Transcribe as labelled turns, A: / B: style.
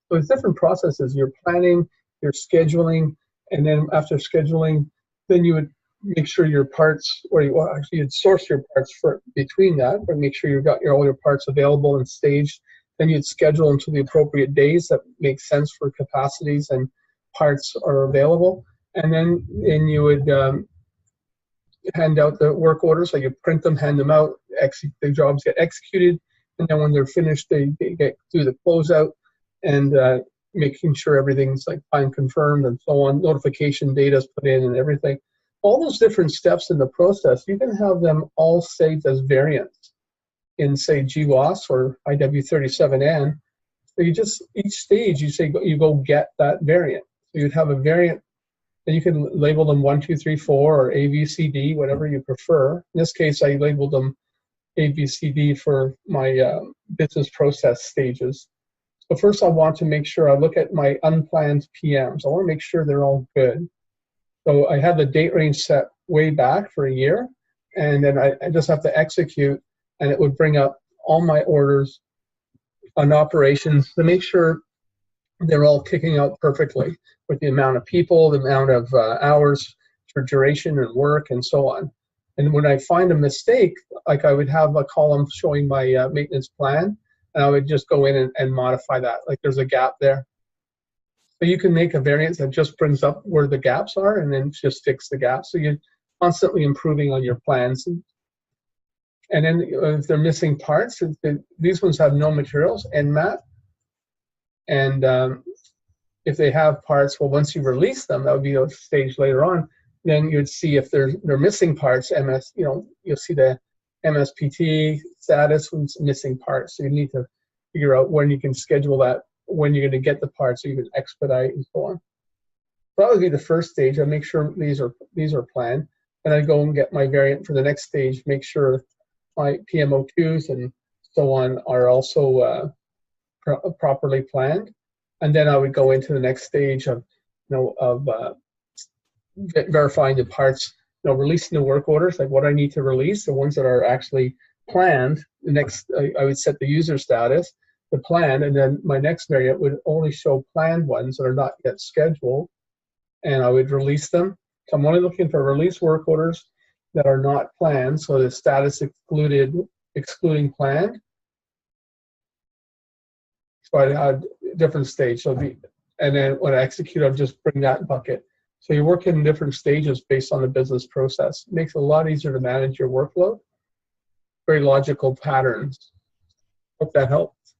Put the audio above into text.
A: So it's different processes. You're planning, you're scheduling, and then after scheduling, then you would make sure your parts, or you'd source your parts for between that, but make sure you've got all your parts available and staged. Then you'd schedule them to the appropriate days that make sense for capacities and parts are available. And then you would hand out the work orders, so you print them, hand them out, the jobs get executed, and then when they're finished, they get through the closeout and making sure everything's like time confirmed and so on. Notification data is put in and everything. All those different steps in the process, you can have them all saved as variants in, say, GWAS or IW37N. So you just, each stage, you go get that variant. So you'd have a variant, and you can label them 1, 2, 3, 4, or A, B, C, D, whatever you prefer. In this case, I labeled them A, B, C, D for my business process stages. So first I want to make sure I look at my unplanned PMs. I want to make sure they're all good. So I have the date range set way back for a year, and then I just have to execute, and it would bring up all my orders on operations to make sure they're all kicking out perfectly with the amount of people, the amount of hours for duration and work, and so on. And when I find a mistake, like I would have a column showing my maintenance plan, and I would just go in and modify that. Like there's a gap there. So you can make a variant that just brings up where the gaps are and then just fix the gaps. So you're constantly improving on your plans. And then if they're missing parts, these ones have no materials, NMAT. And if they have parts, well, once you release them, that would be a stage later on, then you'd see if they're missing parts, you'll see the MSPT status when it's missing parts. So you need to figure out when you can schedule that, when you're going to get the parts so you can expedite and so on. So that would be the first stage. I make sure these are planned. And I go and get my variant for the next stage, make sure my PMO2s and so on are also properly planned. And then I would go into the next stage of verifying the parts, releasing the work orders, like what I need to release, the ones that are actually planned. The next, I would set the user status, the plan, and then my next variant would only show planned ones that are not yet scheduled, and I would release them. So I'm only looking for release work orders that are not planned, so the status excluding planned. So I had different stage. And then when I execute, I'll just bring that bucket. So you work in different stages based on the business process. It makes it a lot easier to manage your workload. Very logical patterns. Hope that helps.